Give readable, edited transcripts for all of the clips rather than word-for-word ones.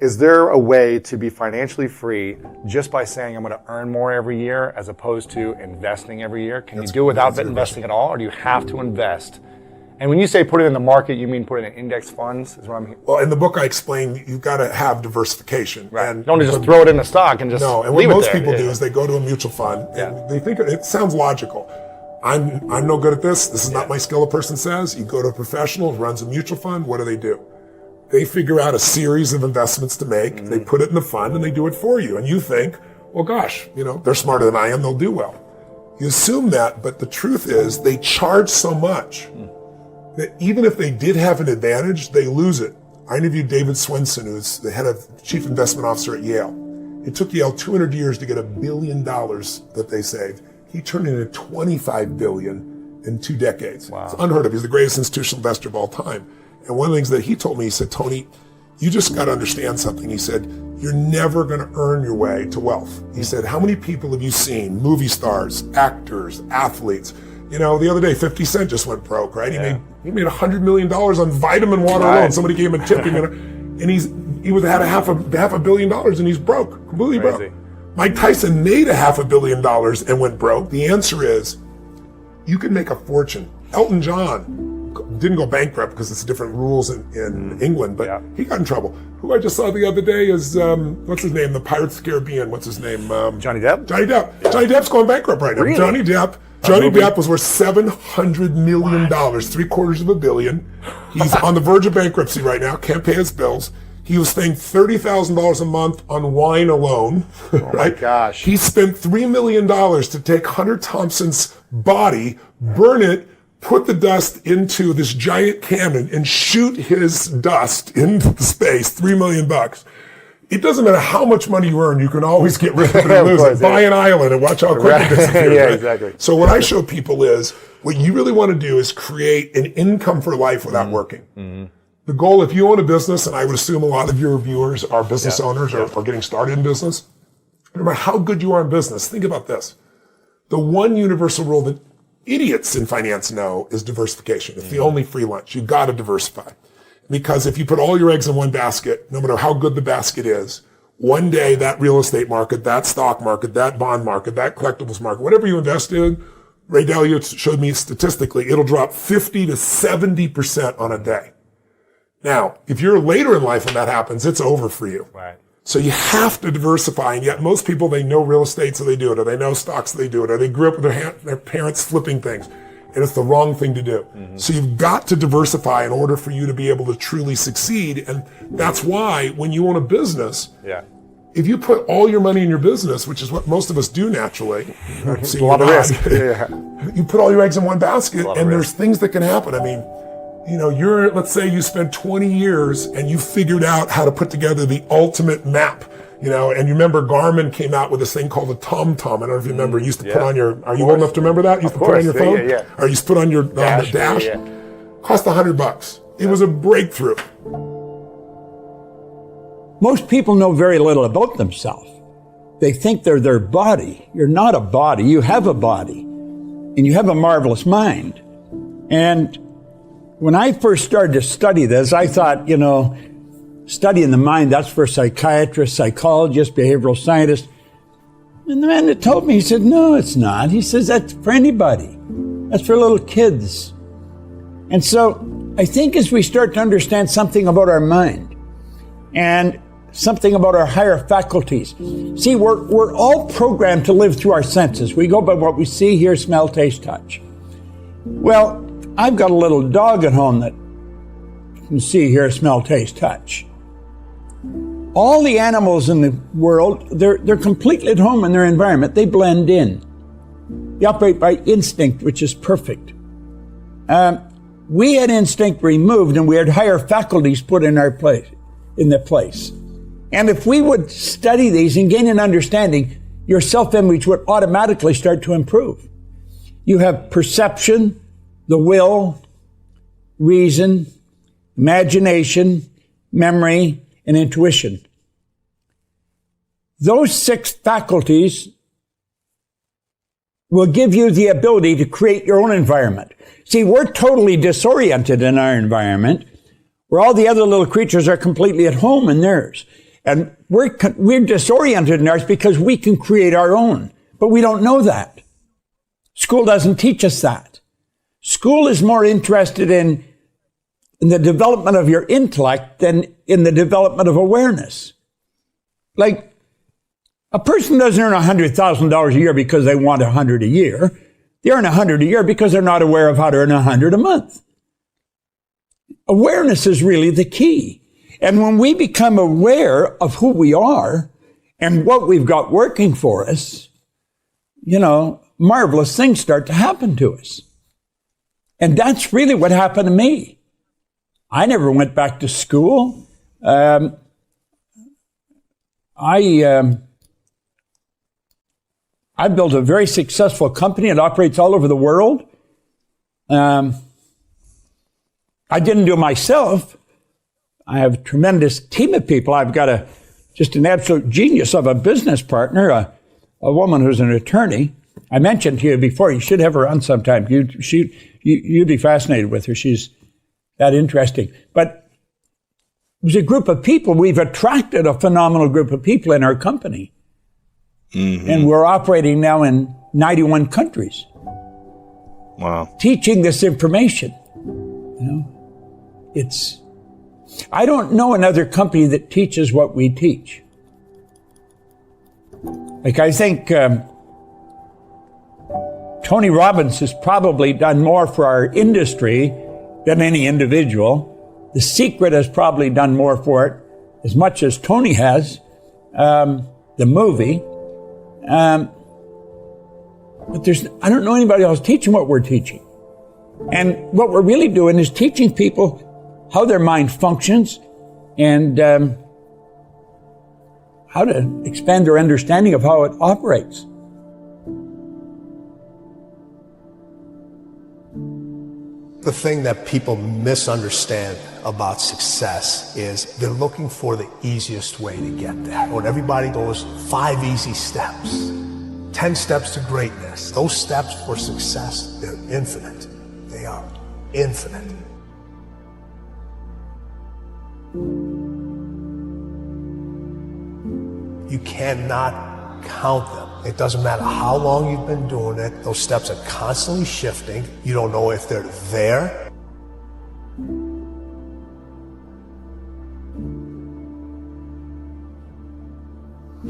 Is there a way to be financially free just by saying I'm going to earn more every year as opposed to investing every year? Can you do it without investing at all, or do you have to invest? And when you say put it in the market, you mean put it in index funds? Is what I'm hearing. Well, in the book I explain you've got to have diversification. Right. And don't just throw it in the stock and just no. And what most people do is they go to a mutual fund and they think it sounds logical. I'm no good at this. This is not my skill, a person says. You go to a professional who runs a mutual fund. What do? They figure out a series of investments to make. They put it in the fund and they do it for you. And you think, well, gosh, they're smarter than I am. They'll do well. You assume that, but the truth is they charge so much that even if they did have an advantage, they lose it. I interviewed David Swenson, who's the head of chief investment officer at Yale. It took Yale 200 years to get $1 billion that they saved. He turned it into $25 billion in 2 decades. Wow. It's unheard of. He's the greatest institutional investor of all time. And one of the things that he told me, he said, Tony, you just got to understand something. He said, you're never going to earn your way to wealth. He said, how many people have you seen, movie stars, actors, athletes? The other day, 50 Cent just went broke, right? He made $100 million on vitamin water alone. Somebody gave him a tip, and he had half a billion dollars, and he's broke, completely broke. Mike Tyson made $500 million and went broke. The answer is, you can make a fortune. Elton John didn't go bankrupt because it's different rules in England, but he got in trouble. Who I just saw the other day is, what's his name? The Pirates of the Caribbean. What's his name? Johnny Depp? Johnny Depp. Yeah. Johnny Depp's going bankrupt right now. Really? Johnny Depp was worth $700 million, $750 million. He's on the verge of bankruptcy right now, can't pay his bills. He was paying $30,000 a month on wine alone. Oh my gosh. He spent $3 million to take Hunter Thompson's body, burn it, put the dust into this giant cannon and shoot his dust into space, $3 million. It doesn't matter how much money you earn, you can always get rid of it and lose it. Buy an island and watch how quick it disappears. Yeah, exactly. So what I show people is, what you really want to do is create an income for life without working. Mm-hmm. The goal, if you own a business, and I would assume a lot of your viewers are business owners or getting started in business, no matter how good you are in business, think about this. The one universal rule that idiots in finance know is diversification. It's the only free lunch. You've got to diversify. Because if you put all your eggs in one basket, no matter how good the basket is, one day that real estate market, that stock market, that bond market, that collectibles market, whatever you invest in, Ray Dalio showed me statistically, it'll drop 50 to 70% on a day. Now, if you're later in life when that happens, it's over for you. Right. So you have to diversify, and yet most people, they know real estate, so they do it, or they know stocks, so they do it, or they grew up with their parents flipping things, and it's the wrong thing to do. Mm-hmm. So you've got to diversify in order for you to be able to truly succeed, and that's why when you own a business, if you put all your money in your business, which is what most of us do naturally, it's a lot of risk. You put all your eggs in one basket, and there's things that can happen. I mean, let's say you spent 20 years and you figured out how to put together the ultimate map, and you remember Garmin came out with this thing called the TomTom. I don't know if you remember, you used to put on your, are you old enough to remember that? You used to put on your phone? Or you used to put on your dash. Cost $100. It was a breakthrough. Most people know very little about themselves. They think they're their body. You're not a body. You have a body. And you have a marvelous mind. And when I first started to study this, I thought, studying the mind, that's for psychiatrists, psychologists, behavioral scientists. And the man that told me, he said, no, it's not. He says, that's for anybody. That's for little kids. And so I think as we start to understand something about our mind and something about our higher faculties, see, we're all programmed to live through our senses. We go by what we see, hear, smell, taste, touch. Well, I've got a little dog at home that can see, hear, smell, taste, touch. All the animals in the world, they're completely at home in their environment. They blend in. They operate by instinct, which is perfect. We had instinct removed, and we had higher faculties put in their place. And if we would study these and gain an understanding, your self-image would automatically start to improve. You have perception, the will, reason, imagination, memory, and intuition. Those 6 faculties will give you the ability to create your own environment. See, we're totally disoriented in our environment, where all the other little creatures are completely at home in theirs. And we're disoriented in ours because we can create our own, but we don't know that. School doesn't teach us that. School is more interested in the development of your intellect than in the development of awareness. Like, a person doesn't earn $100,000 a year because they want 100 a year. They earn 100 a year because they're not aware of how to earn 100 a month. Awareness is really the key. And when we become aware of who we are and what we've got working for us, marvelous things start to happen to us. And that's really what happened to me. I never went back to school. I built a very successful company. It operates all over the world. I didn't do it myself. I have a tremendous team of people. I've got just an absolute genius of a business partner, a woman who's an attorney. I mentioned to you before, you should have her on sometime. You'd be fascinated with her. She's that interesting. But it was a group of people. We've attracted a phenomenal group of people in our company. Mm-hmm. And we're operating now in 91 countries. Wow. Teaching this information. I don't know another company that teaches what we teach. Like, I think Tony Robbins has probably done more for our industry than any individual. The Secret has probably done more for it as much as Tony has, the movie. But I don't know anybody else teaching what we're teaching. And what we're really doing is teaching people how their mind functions and how to expand their understanding of how it operates. The thing that people misunderstand about success is they're looking for the easiest way to get there. When everybody goes 5 easy steps, 10 steps to greatness, those steps for success, they're infinite. They are infinite. You cannot count them. It doesn't matter how long you've been doing it. Those steps are constantly shifting. You don't know if they're there.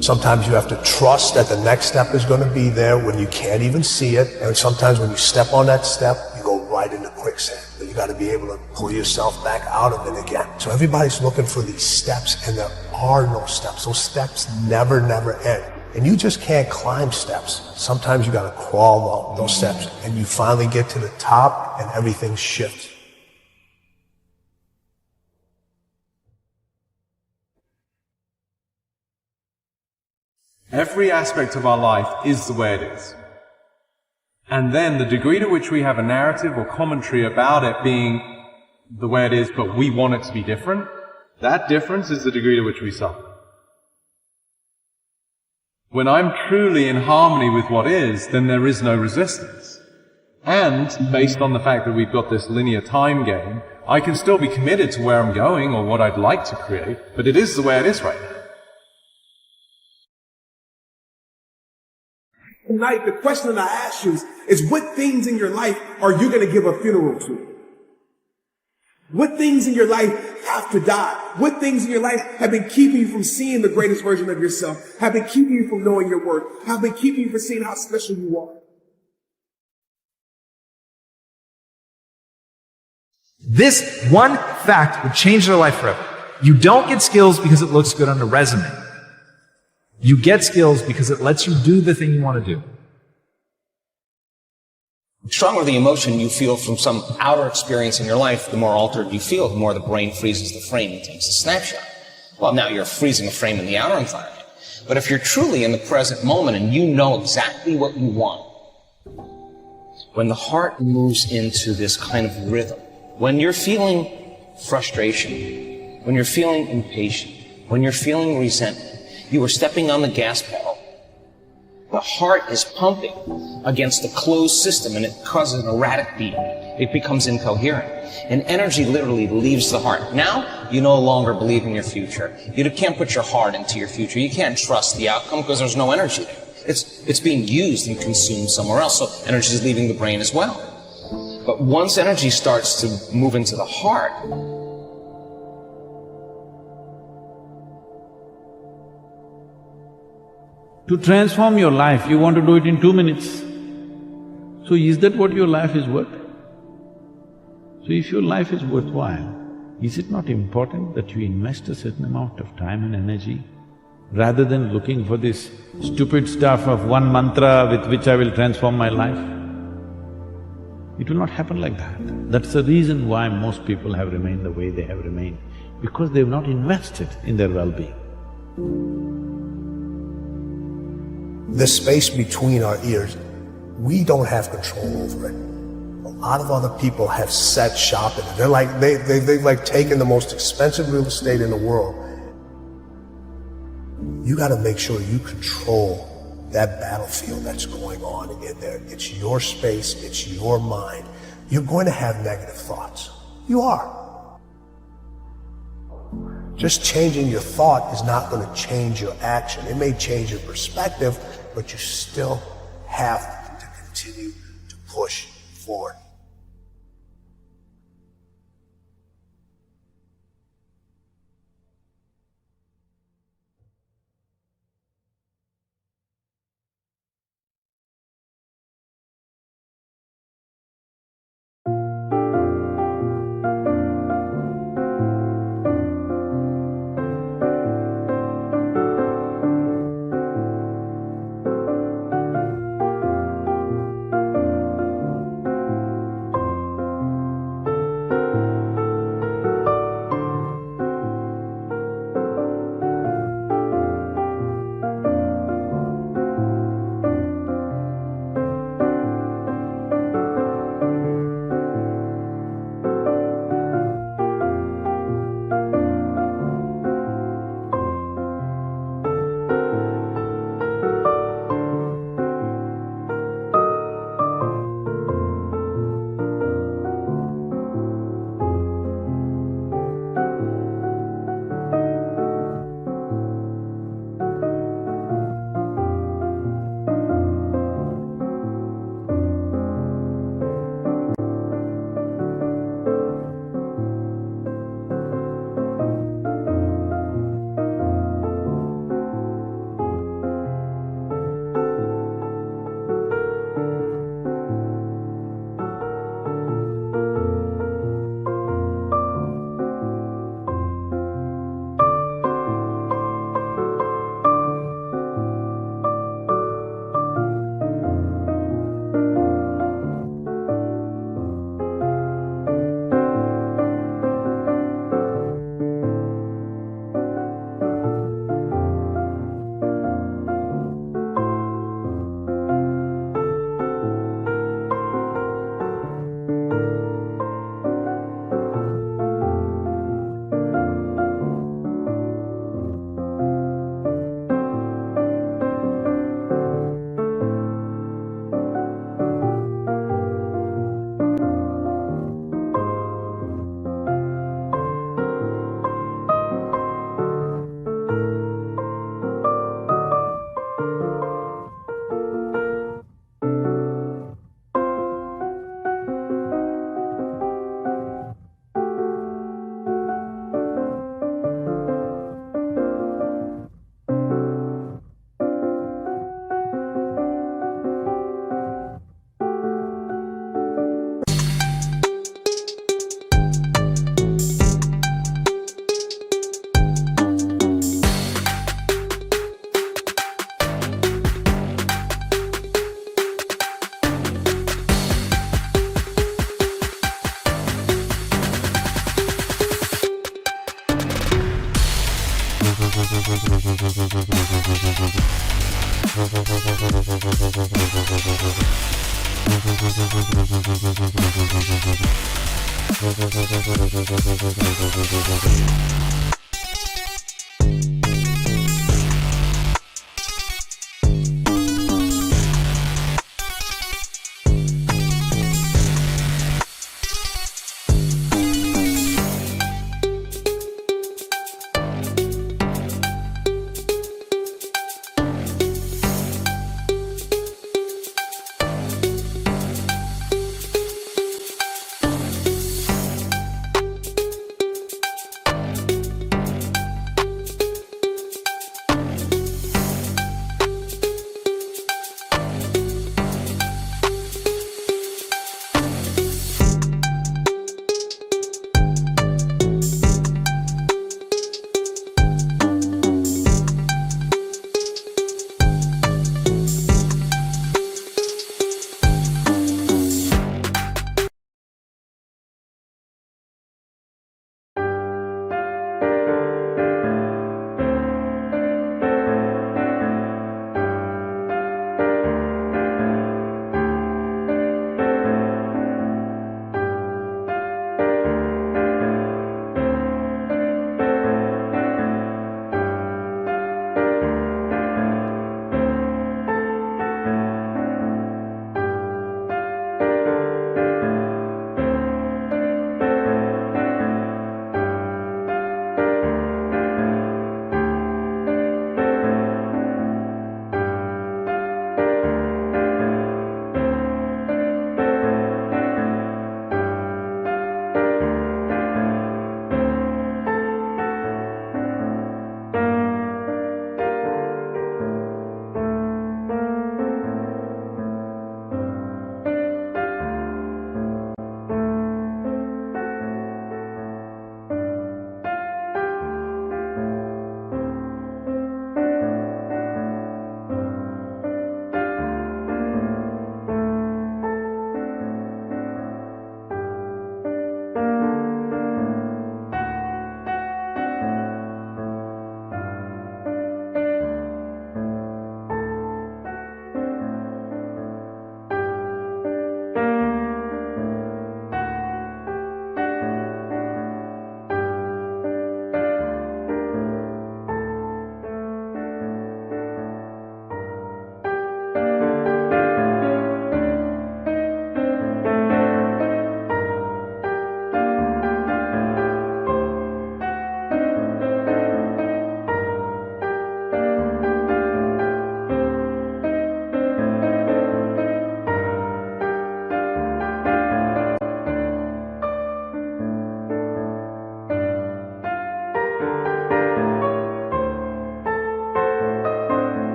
Sometimes you have to trust that the next step is going to be there when you can't even see it. And sometimes when you step on that step, you go right into quicksand. But you got to be able to pull yourself back out of it again. So everybody's looking for these steps, and there are no steps. Those steps never end. And you just can't climb steps. Sometimes you got to crawl up those steps, and you finally get to the top, and everything shifts. Every aspect of our life is the way it is. And then the degree to which we have a narrative or commentary about it being the way it is, but we want it to be different, that difference is the degree to which we suffer. When I'm truly in harmony with what is, then there is no resistance. And based on the fact that we've got this linear time game, I can still be committed to where I'm going or what I'd like to create, but it is the way it is right now. Tonight, the question that I ask you is what things in your life are you going to give a funeral to? What things in your life have to die? What things in your life have been keeping you from seeing the greatest version of yourself? Have been keeping you from knowing your worth? Have been keeping you from seeing how special you are? This one fact would change their life forever. You don't get skills because it looks good on a resume. You get skills because it lets you do the thing you want to do. The stronger the emotion you feel from some outer experience in your life, the more altered you feel, the more the brain freezes the frame and takes a snapshot. Well, now you're freezing a frame in the outer environment. But if you're truly in the present moment and you know exactly what you want, when the heart moves into this kind of rhythm, when you're feeling frustration, when you're feeling impatient, when you're feeling resentment, you are stepping on the gas pedal. The heart is pumping against the closed system and it causes an erratic beat. It becomes incoherent. And energy literally leaves the heart. Now, you no longer believe in your future. You can't put your heart into your future. You can't trust the outcome because there's no energy there. It's being used and consumed somewhere else, so energy is leaving the brain as well. But once energy starts to move into the heart, to transform your life, you want to do it in 2 minutes. So is that what your life is worth? So if your life is worthwhile, is it not important that you invest a certain amount of time and energy rather than looking for this stupid stuff of one mantra with which I will transform my life? It will not happen like that. That's the reason why most people have remained the way they have remained, because they've not invested in their well-being. The space between our ears, we don't have control over it. A lot of other people have set shop in it. They're like, they've like taken the most expensive real estate in the world. You gotta make sure you control that battlefield that's going on in there. It's your space, it's your mind. You're going to have negative thoughts. You are. Just changing your thought is not going to change your action. It may change your perspective, but you still have to continue to push forward.